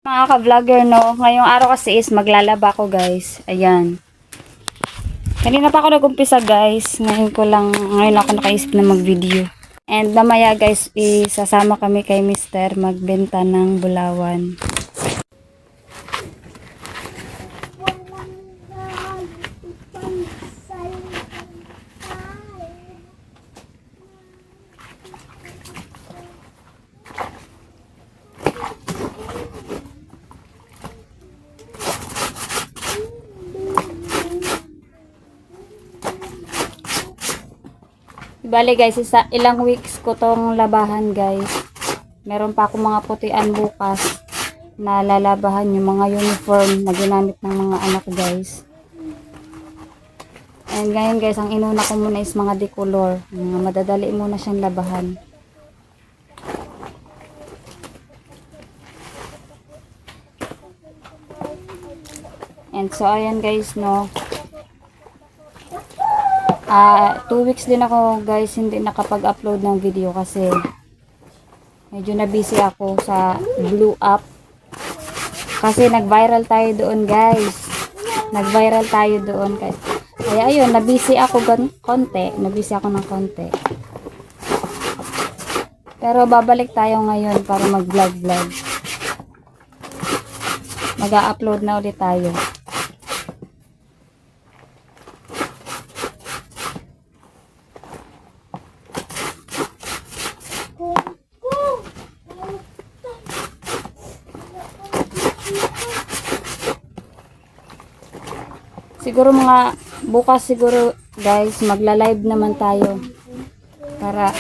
Mga ka-vlogger, no, ngayong araw kasi is maglalaba ko, guys. Ayan. Kanina pa ako nag-umpisa, guys. Ngayon ako nakaisip na mag-video. And mamaya, guys, isasama kami kay Mr. magbenta ng bulawan. Bale guys, ilang weeks ko tong labahan guys. Meron pa ako mga putian bukas na lalabahan yung mga uniform na ginamit ng mga anak guys. And ngayon guys, ang inuna ko muna is mga decolor. Mga madadali muna siyang labahan. And so ayan guys, no. 2 weeks din ako guys hindi nakapag-upload ng video kasi medyo na busy ako sa Blue Up kasi nag-viral tayo doon guys. Nag-viral tayo doon kaya ayun, na-busy ako konti. Na-busy ako ng konti. Pero babalik tayo ngayon para mag-vlog. Mag-upload na ulit tayo. Siguro mga bukas siguro guys magla-live naman tayo para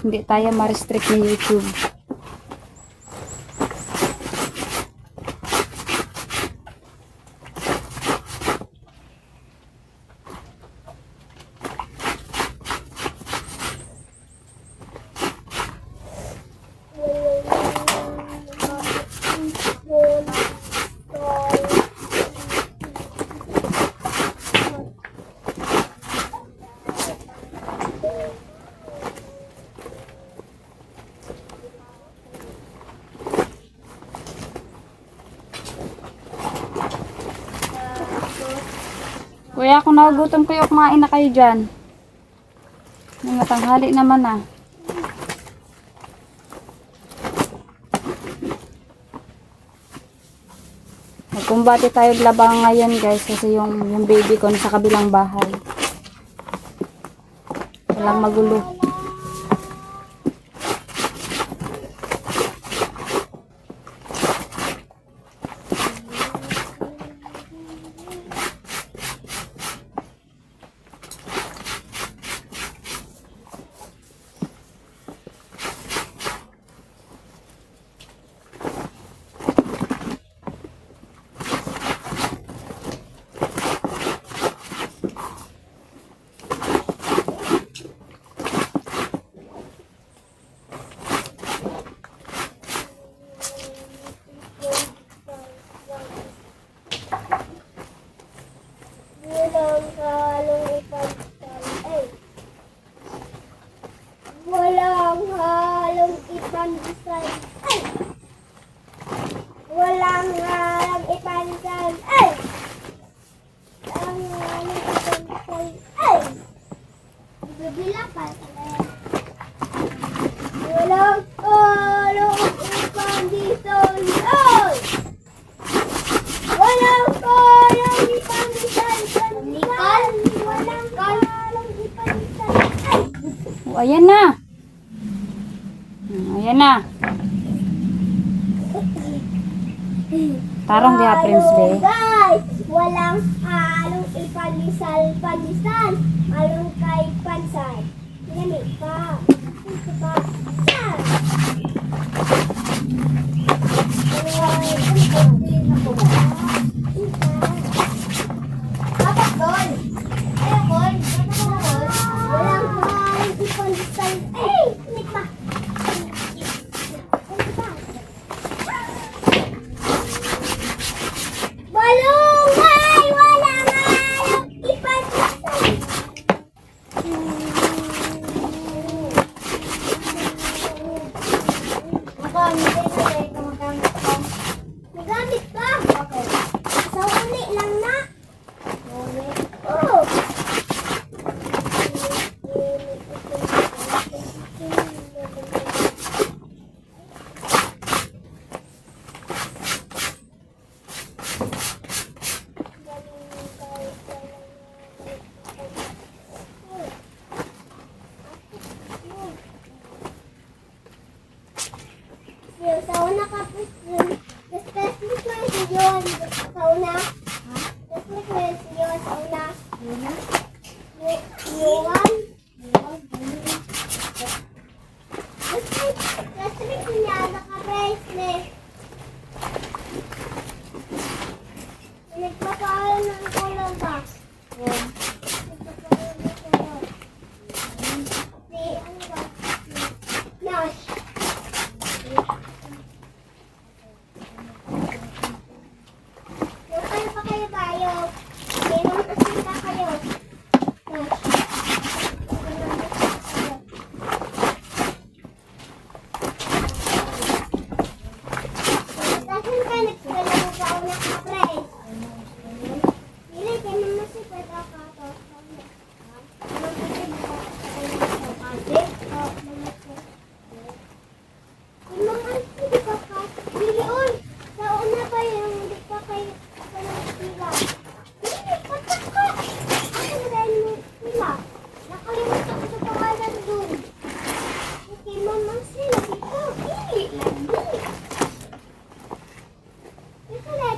hindi tayo ma-restrict ni YouTube. Kuya, kung nagugutom kayo, kumain na kayo dyan. Mga tanghali naman ah. Nagkumbati tayo labang ngayon guys kasi yung baby ko sa kabilang bahay. Walang magulo. Walang halong ipandesal. Ay! Walang halong ipandesal. Ay! Walang halong ipandesal. Ay! Bibila pa talaga. Walang halong ipandesal. Ay! Walang halong ipandesal. Walang halong ipandesal. Ay! Oh, ayan na. Ayan na. Tarong diha, Prince Be. Guys, walang halong ipalisal-palisal. Halong kay pansay. Yan pa. Ito pa. Yan. Dapat doon. Ayun, walang halong ipalisal. Ay! Init pa. Balungay! Walang halong ipalisal. Mukhang hindi na una ka president. Specific mo yun. Sa una. Specific mo yun sa una. Yuan. Specific niya naka-bracelet. Nagpapaalam ng kulong ba? Nagpapaalam ng kulong. Si, ano ba? Nash. Yung kayo pa kayo tayo. Mayroon kasi pa kayo. Nash. Tasan ka nagpapaalam mo sa una ka, pre? Dili, kaya naman si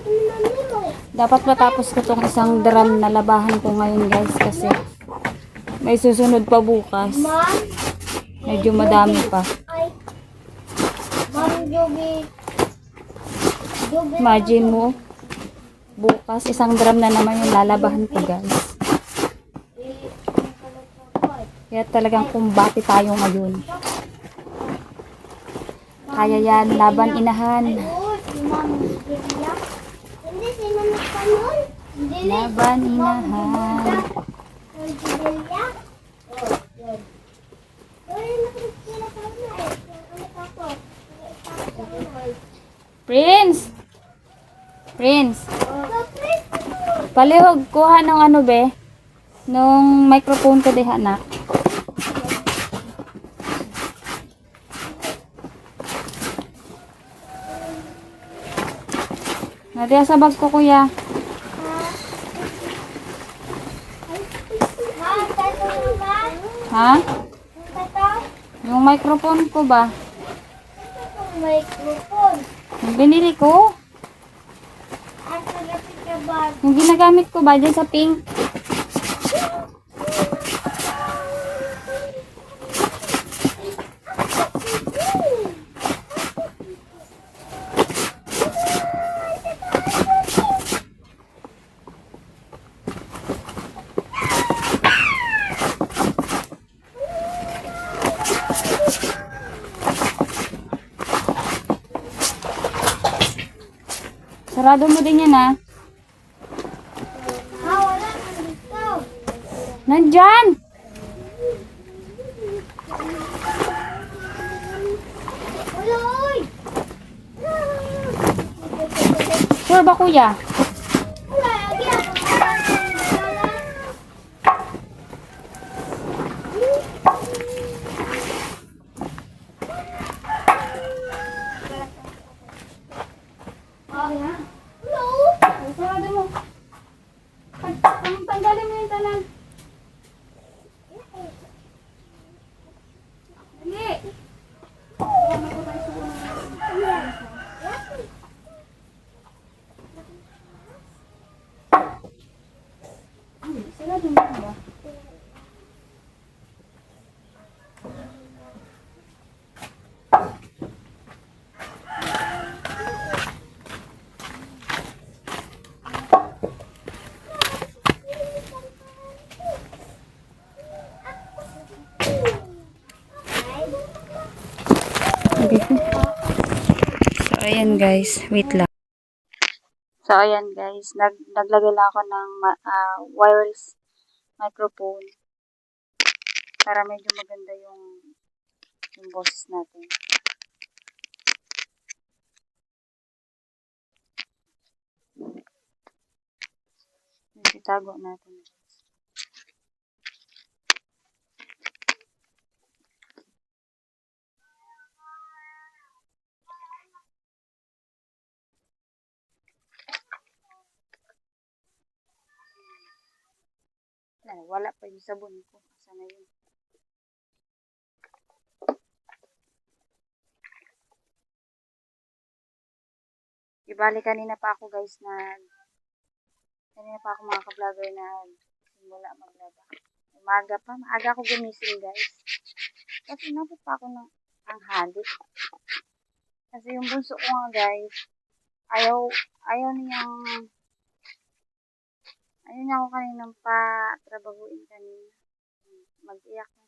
Pwede ako ito. Dapat matapos ko tong isang drum na labahan ko ngayon guys kasi may susunod pa bukas. Medyo madami pa. Imagine mo, bukas isang drum na naman yung lalabahan ko guys. Kaya talagang kumbati tayo ngayon. Kaya yan, laban inahan. Hindi, sino nagpanon? Laban inahan. Prince! Prince! Palihog, kuha ng ano be? Nung microphone ko diha na. Nadiya sa bag ko kuya. Ha? Yung microphone ko ba? Microphone. Yung binili ko? Asa na sa bag? Yung ginagamit ko ba dyan sa pink? Sarado mo din yan ha. Wala kang dito. Nandyan! Wala, oy! Sure ba kuya? Wala, lagi ako. Hello? Sarado mo. Tanggalin mo yung talan. Dali. Sarado mo ba? So, ayan guys. Wait lang. So, ayan guys. Naglagay lang ako ng wireless microphone para medyo maganda yung boses natin. Itago natin. Wala pa yung sabon ko. Asa na yun? Di bali kanina pa ako guys kanina pa ako mga ka-vlogger na simula maglaba. Umaga pa, maaga ako gumising guys. Kasi inabot pa ako ng tanghali. Kasi yung bunso ko nga guys, ayaw niya ako kaninang pa trabahuin kanina. Mag-iyak na